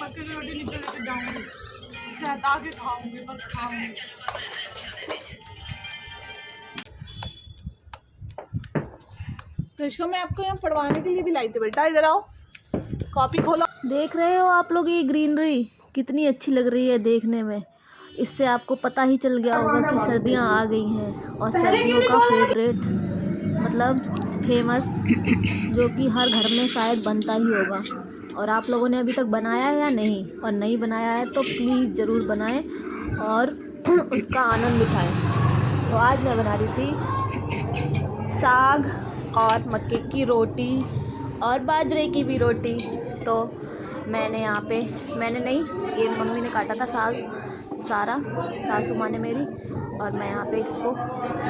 मक्के की रोटी नीचे लेके जाऊंगी, सहता के खाऊंगी पर खाऊंगी। तो इसको मैं आपको यहाँ पढ़वाने के लिए भी लाई थी। बेटा इधर आओ, कॉपी खोलो। देख रहे हो आप लोग ये ग्रीनरी कितनी अच्छी लग रही है देखने में। इससे आपको पता ही चल गया होगा कि सर्दियाँ आ गई हैं और सर्दियों का फेवरेट मतलब फेमस जो कि हर घर में शायद बनता ही होगा। और आप लोगों ने अभी तक बनाया है या नहीं, और नहीं बनाया है तो प्लीज़ ज़रूर बनाएं और उसका आनंद उठाएं। तो आज मैं बना रही थी साग और मक्के की रोटी और बाजरे की भी रोटी। तो मैंने यहाँ पे ये मम्मी ने काटा था साग सारा, सासू माँ ने मेरी, और मैं यहाँ पे इसको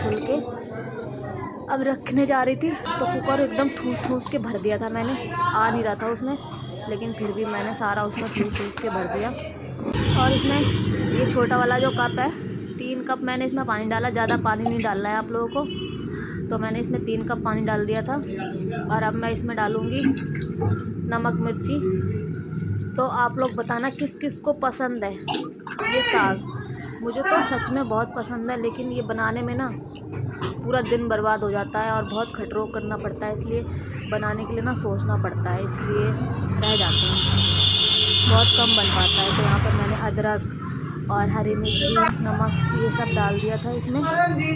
धुल के अब रखने जा रही थी। तो कुकर एकदम ठूस ठूस के भर दिया था मैंने, आ नहीं रहा था उसमें, लेकिन फिर भी मैंने सारा उसमें ठूस ठूस के भर दिया। और इसमें ये छोटा वाला जो कप है, 3 कप मैंने इसमें पानी डाला। ज़्यादा पानी नहीं डालना है आप लोगों को। तो मैंने इसमें 3 कप पानी डाल दिया था। और अब मैं इसमें डालूँगी नमक मिर्ची। तो आप लोग बताना किस किस को पसंद है ये साग। मुझे तो सच में बहुत पसंद है, लेकिन ये बनाने में ना पूरा दिन बर्बाद हो जाता है और बहुत खटरो करना पड़ता है, इसलिए बनाने के लिए ना सोचना पड़ता है, इसलिए रह जाते हैं, बहुत कम बन पाता है। तो यहाँ पर मैंने अदरक और हरी मिर्ची, नमक ये सब डाल दिया था इसमें। ऐसे ही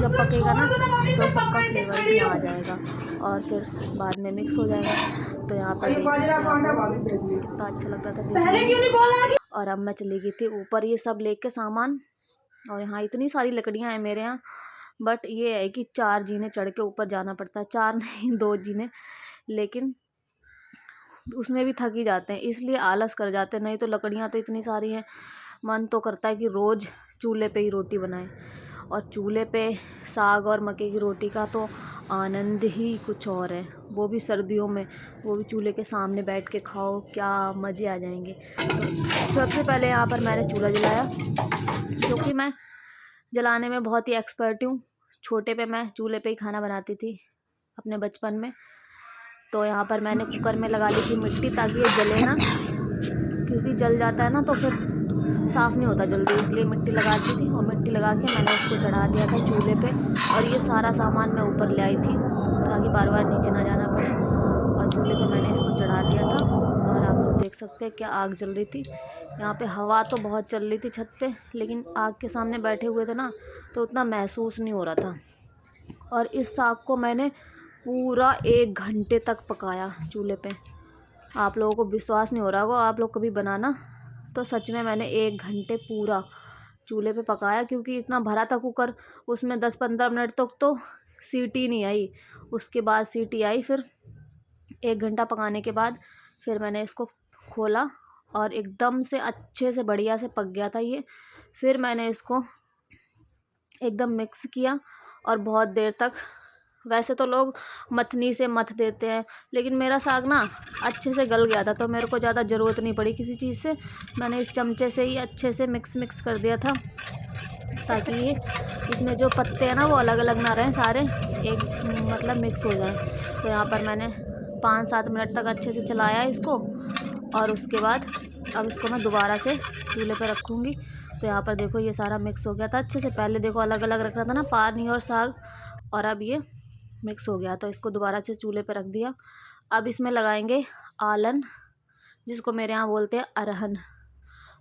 जब पकेगा ना तो सबका फ्लेवर इसमें आ जाएगा और फिर बाद में मिक्स हो जाएगा। तो यहाँ पर देख सकते हैं आप कितना अच्छा लग रहा था देखने में। और अब मैं चली गई थी ऊपर ये सब लेके सामान। और यहाँ इतनी सारी लकड़ियाँ हैं मेरे यहाँ, बट ये है कि 4 जीने चढ़ के ऊपर जाना पड़ता है। 4 नहीं 2 जीने, लेकिन उसमें भी थक ही जाते हैं, इसलिए आलस कर जाते हैं। नहीं तो लकड़ियाँ तो इतनी सारी हैं, मन तो करता है कि रोज़ चूल्हे पे ही रोटी बनाएं। और चूल्हे पे साग और मक्के की रोटी का तो आनंद ही कुछ और है, वो भी सर्दियों में, वो भी चूल्हे के सामने बैठ के खाओ, क्या मज़े आ जाएंगे। तो सबसे पहले यहाँ पर मैंने चूल्हा जलाया, क्योंकि मैं जलाने में बहुत ही एक्सपर्ट हूँ। छोटे पे मैं चूल्हे पे ही खाना बनाती थी अपने बचपन में। तो यहाँ पर मैंने कुकर में लगा ली थी मिट्टी, ताकि ये जले ना, क्योंकि जल जाता है ना तो फिर साफ़ नहीं होता जल्दी, इसलिए मिट्टी लगा दी थी। और मिट्टी लगा के मैंने उसको चढ़ा दिया था चूल्हे पे। और ये सारा सामान मैं ऊपर ले आई थी ताकि बार बार नीचे ना जाना पड़े। और चूल्हे पे मैंने इसको चढ़ा दिया था। और आप लोग देख सकते हैं क्या आग जल रही थी। यहाँ पे हवा तो बहुत चल रही थी छत पे, लेकिन आग के सामने बैठे हुए थे ना तो उतना महसूस नहीं हो रहा था। और इस साग को मैंने पूरा 1 घंटे तक पकाया चूल्हे पे। आप लोगों को विश्वास नहीं हो रहा होगा, आप लोग कभी बनाना। तो सच में मैंने 1 घंटे पूरा चूल्हे पे पकाया, क्योंकि इतना भरा था कुकर, उसमें 10-15 मिनट तक तो सीटी नहीं आई। उसके बाद सीटी आई, फिर 1 घंटा पकाने के बाद फिर मैंने इसको खोला और एकदम से अच्छे से बढ़िया से पक गया था ये। फिर मैंने इसको एकदम मिक्स किया और बहुत देर तक, वैसे तो लोग मथनी से मथ देते हैं, लेकिन मेरा साग ना अच्छे से गल गया था, तो मेरे को ज़्यादा ज़रूरत नहीं पड़ी किसी चीज़ से। मैंने इस चमचे से ही अच्छे से मिक्स कर दिया था, ताकि ये इसमें जो पत्ते हैं ना वो अलग अलग ना रहें, सारे एक मतलब मिक्स हो जाए। तो यहाँ पर मैंने 5-7 मिनट तक अच्छे से चलाया इसको। और उसके बाद अब इसको मैं दोबारा से चूल्हे पर रखूँगी। तो यहाँ पर देखो ये सारा मिक्स हो गया था अच्छे से। पहले देखो अलग अलग रख रहा था ना पानी और साग, और अब ये मिक्स हो गया। तो इसको दोबारा से चूल्हे पर रख दिया। अब इसमें लगाएंगे आलन, जिसको मेरे यहाँ बोलते हैं अरहन।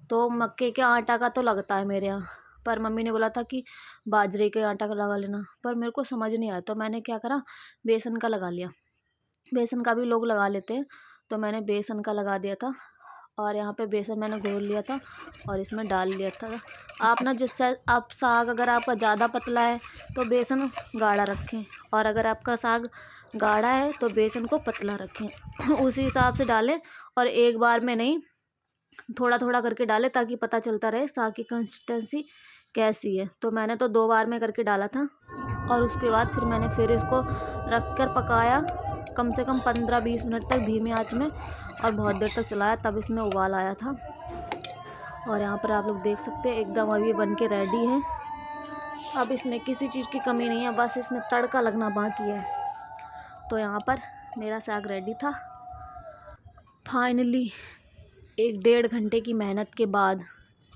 तो मक्के के आटा का तो लगता है मेरे यहाँ, पर मम्मी ने बोला था कि बाजरे के आटा का लगा लेना, पर मेरे को समझ नहीं आया, तो मैंने क्या करा, बेसन का लगा लिया। बेसन का भी लोग लगा लेते हैं, तो मैंने बेसन का लगा दिया था। और यहाँ पे बेसन मैंने घोल लिया था और इसमें डाल लिया था। आप ना जिससे आप साग, अगर आपका ज़्यादा पतला है तो बेसन गाढ़ा रखें, और अगर आपका साग गाढ़ा है तो बेसन को पतला रखें। उसी हिसाब से डालें, और एक बार में नहीं, थोड़ा थोड़ा करके डालें, ताकि पता चलता रहे साग की कंसिस्टेंसी कैसी है। तो मैंने तो 2 बार में करके डाला था। और उसके बाद फिर मैंने फिर इसको रख कर पकाया कम से कम 15-20 मिनट तक धीमी आंच में, और बहुत देर तक चलाया, तब इसमें उबाल आया था। और यहाँ पर आप लोग देख सकते हैं एकदम अभी बन के रेडी है। अब इसमें किसी चीज़ की कमी नहीं है, बस इसमें तड़का लगना बाकी है। तो यहाँ पर मेरा साग रेडी था फाइनली। 1 डेढ़ घंटे की मेहनत के बाद।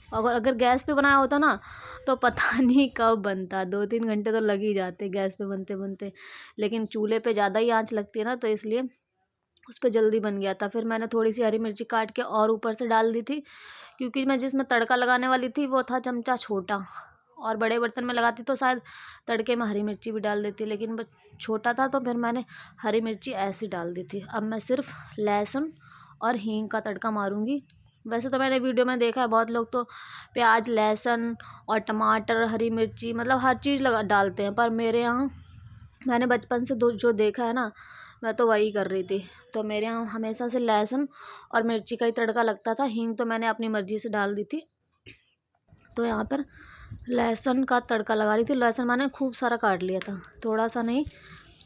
अगर गैस पे बनाया होता ना तो पता नहीं कब बनता, 2-3 घंटे तो लग ही जाते गैस पे बनते बनते। लेकिन चूल्हे पे ज़्यादा ही आंच लगती है ना, तो इसलिए उस पर जल्दी बन गया था। फिर मैंने थोड़ी सी हरी मिर्ची काट के और ऊपर से डाल दी थी, क्योंकि मैं जिसमें तड़का लगाने वाली थी वो था चमचा छोटा, और बड़े बर्तन में लगाती तो शायद तड़के में हरी मिर्ची भी डाल देती, लेकिन छोटा था तो फिर मैंने हरी मिर्ची ऐसी डाल दी थी। अब मैं सिर्फ लहसुन और हींग का तड़का मारूंगी। वैसे तो मैंने वीडियो में देखा है बहुत लोग तो प्याज, लहसुन और टमाटर, हरी मिर्ची, मतलब हर चीज़ डालते हैं, पर मेरे यहाँ मैंने बचपन से जो देखा है ना, मैं तो वही कर रही थी। तो मेरे यहाँ हमेशा से लहसुन और मिर्ची का ही तड़का लगता था। हींग तो मैंने अपनी मर्ज़ी से डाल दी थी। तो यहाँ पर लहसुन का तड़का लगा रही थी। लहसुन मैंने खूब सारा काट लिया था, थोड़ा सा नहीं,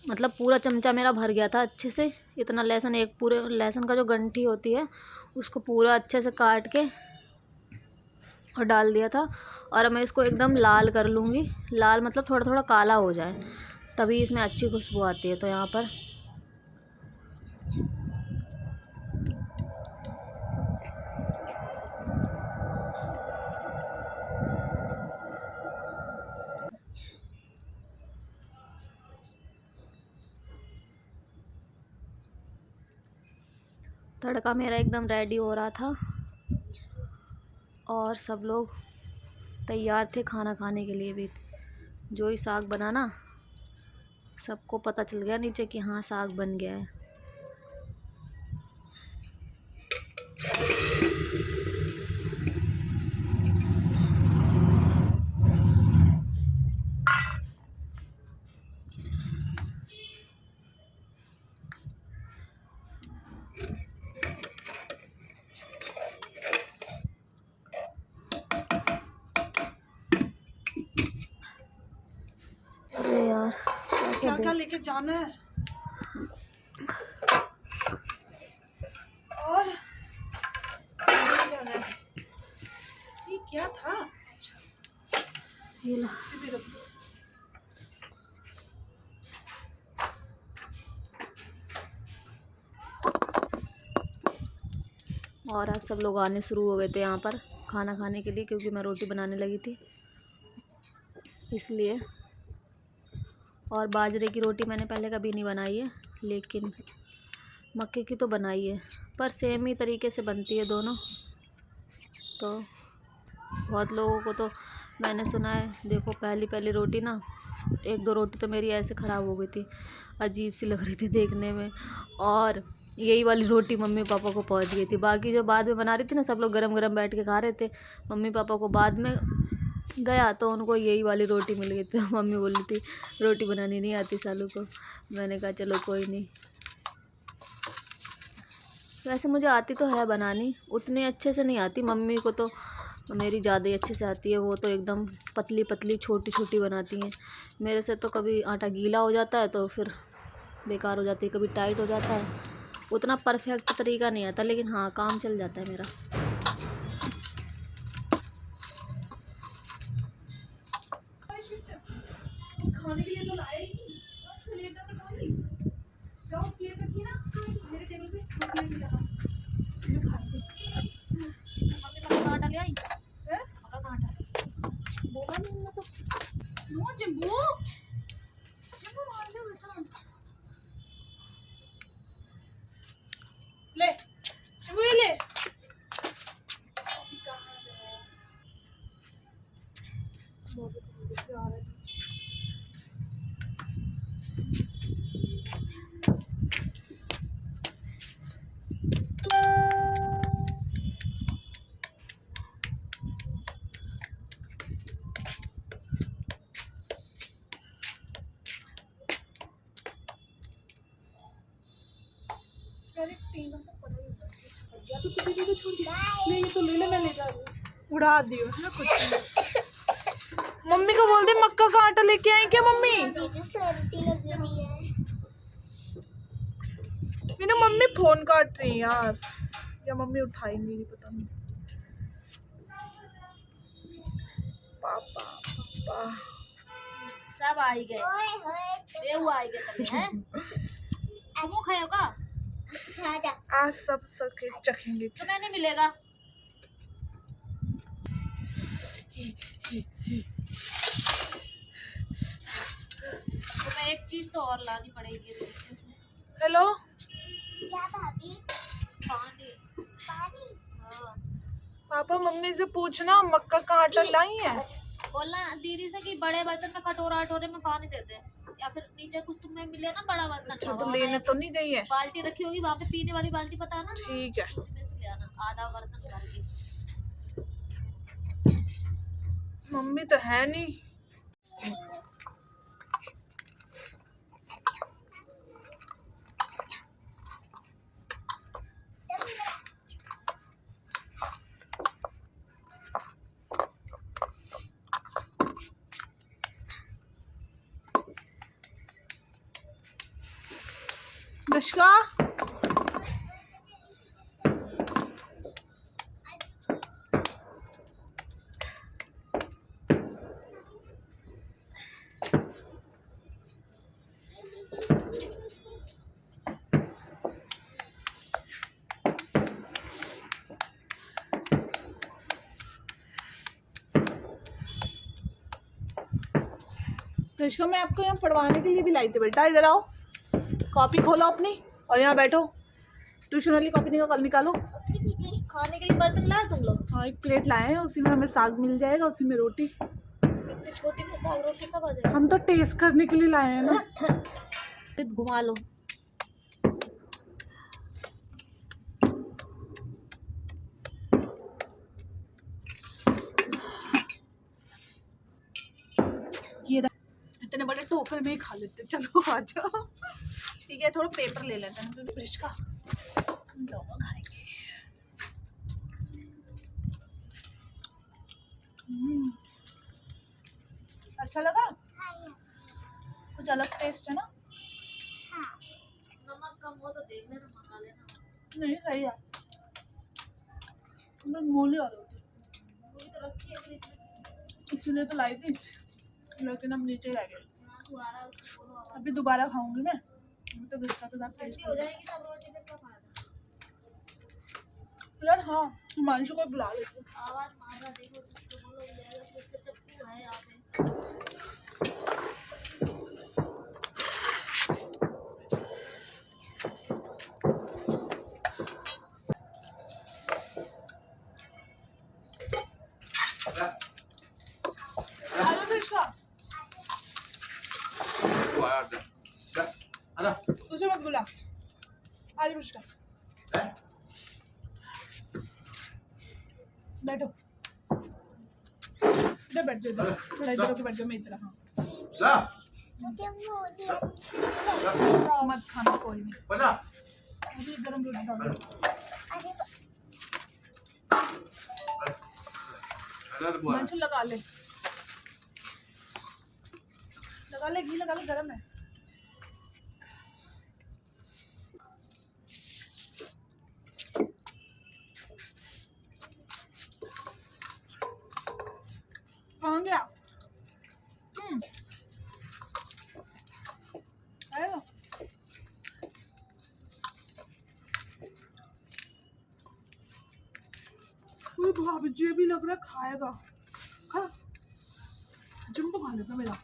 मतलब पूरा चमचा मेरा भर गया था अच्छे से। इतना लहसुन, एक पूरे लहसुन का जो गंठी होती है उसको पूरा अच्छे से काट के और डाल दिया था। और अब मैं इसको एकदम लाल कर लूँगी। लाल मतलब थोड़ा थोड़ा काला हो जाए, तभी इसमें अच्छी खुशबू आती है। तो यहाँ पर तड़का मेरा एकदम रेडी हो रहा था और सब लोग तैयार थे खाना खाने के लिए भी। जो ही साग बना ना, सबको पता चल गया नीचे कि हाँ साग बन गया है। अरे यार क्या क्या लेके जाना है? और ये क्या था? ये लो। और आज सब लोग आने शुरू हो गए थे यहाँ पर खाना खाने के लिए, क्योंकि मैं रोटी बनाने लगी थी इसलिए। और बाजरे की रोटी मैंने पहले कभी नहीं बनाई है, लेकिन मक्के की तो बनाई है, पर सेम ही तरीके से बनती है दोनों। तो बहुत लोगों को तो मैंने सुना है, देखो पहली रोटी ना, 1-2 रोटी तो मेरी ऐसे ख़राब हो गई थी, अजीब सी लग रही थी देखने में। और यही वाली रोटी मम्मी पापा को पहुंच गई थी। बाकी जो बाद में बना रही थी ना, सब लोग गरम गरम बैठ के खा रहे थे। मम्मी पापा को बाद में गया तो उनको यही वाली रोटी मिल गई थी। मम्मी बोल रही थी रोटी बनानी नहीं आती सालू को। मैंने कहा चलो कोई नहीं। वैसे मुझे आती तो है बनानी, उतने अच्छे से नहीं आती। मम्मी को तो मेरी ज़्यादा ही अच्छे से आती है, वो तो एकदम पतली पतली छोटी छोटी बनाती हैं। मेरे से तो कभी आटा गीला हो जाता है तो फिर बेकार हो जाती है, कभी टाइट हो जाता है। उतना परफेक्ट तरीका नहीं आता, लेकिन हाँ काम चल जाता है मेरा। खाने के लिए तो लाए ही, बस प्लेट में खाई। जाओ प्लेट रखिए ना मेरे टेबल पे, प्लेट ले आओ, मैं खाती। मम्मी का आटा ले आई है, मक्का का आटा बोला नहीं मैं तो। नो जिम्बू जिम्बू मार दे बेटा, ले जिम्बू ये ले। तो दीदी को छोड़ दिया, ले ये तो ले ले, मैं ले जा रही हूँ। उड़ा दियो है ना कुछ। मम्मी को बोल दे मक्का का आटा लेके आई क्या मम्मी? सर्दी लग रही है। मेरी मम्मी फोन काट रही है यार, या मम्मी उठाएंगी नहीं पता नहीं। पापा पापा सब आई गए, देव आई गए तभी हैं। वो खाओ का आजा। आज सब सबके चखेंगे। तुम्हें नहीं मिलेगा। तुम्हें एक चीज तो और लानी पड़ेगी। हेलो क्या भाभी? पानी। पानी? हाँ। पापा मम्मी से पूछना मक्का का आटा लाई है। बोलना दीदी से कि बड़े बर्तन में कटोरे में पानी देते हैं, या फिर नीचे कुछ तुम्हें मिले ना बड़ा बर्तन। अच्छा तो लेने तो नहीं गई है। बाल्टी रखी होगी वहाँ पे, पीने वाली बाल्टी, पता है ना? ठीक है। उसी में से ले आना आधा बर्तन भर के। मम्मी तो है नहीं। निष्का निष्का मैं आपको यहाँ पढ़वाने के लिए भी लाई थी बेटा। इधर आओ, कॉपी खोलो अपनी और यहाँ बैठो। ट्यूशन वाली कॉपी निकालो। खाने के लिए बर्तन लाए तुम लोग? हाँ एक प्लेट लाए हैं, उसी में हमें साग मिल जाएगा, उसी में रोटी। इतनी छोटी में साग रोटी सब आ जाएगा। हम तो टेस्ट करने के लिए लाए हैं ना। घुमा लो। ये इतने बड़े टोकरे में ही खा लेते। चलो आ जाओ। ठीक है थोड़ा पेपर ले लेते हैं क्योंकि फ्रिज का दोनों खाएंगे। अच्छा लगा? कुछ अलग टेस्ट है ना? नमक कम हो तो देख लेना, मंगा लेना। नहीं सही है। मूली और रोटी मूली तो रखी है फ्रिज में। इसलिए तो लाई थी, लेकिन अब नीचे रह गए। दोबारा उसको बोलो आवाज अभी दोबारा खाऊंगी मैं तो बिस्कुट के साथ टेस्ट ठंडी हो जाएगी तब रोटी में क्या फायदा। यार। हाँ हिमांशु को बुला लेते हैं। आवाज मारना देखो, जिसको बोलो ले आएगा। फिर चप्पू है यहाँ पे। उसे मत बुला। आज पुष्का बैठो। इधर बैठ जाओ, थोड़ा इधर होके बैठ जाओ। मैं इधर। हाँ मुझे मूली अच्छी लगती है। मत खाना कोई नहीं। अभी गरम रोटी डालो। हिमांशु लगा ले, घी लगा ले, गरम है। कहाँ गया? आएगा? भाभी जी भी लग रहा है खाएगा। खा जिम तो खा लेता मेरा।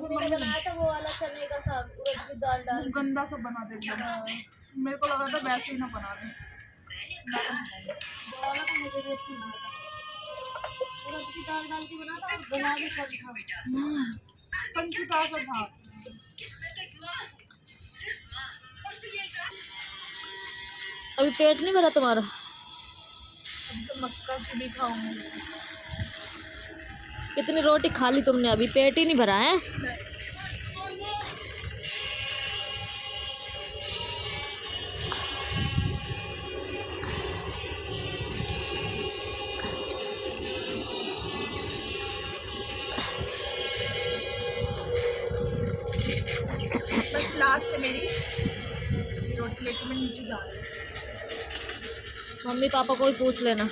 मैंने बनाया था वो वाला चने का साग, उड़द की दाल डाल। गंदा सब बना दे एकदम। मेरे को लगा था वैसे ही ना बना दे। वो वाला तो मुझे भी अच्छा लगा था। उड़द की दाल डाल के बना था और गला भी कम था। पंचता सा था। अभी पेट नहीं भरा तुम्हारा? अब तो मक्का की भी खाऊंगी। कितनी रोटी खा ली तुमने? अभी पेट ही नहीं भरा है। बस लास्ट है मेरी रोटी लेके मैं नीचे जा रही हूँ। मम्मी पापा को भी पूछ लेना।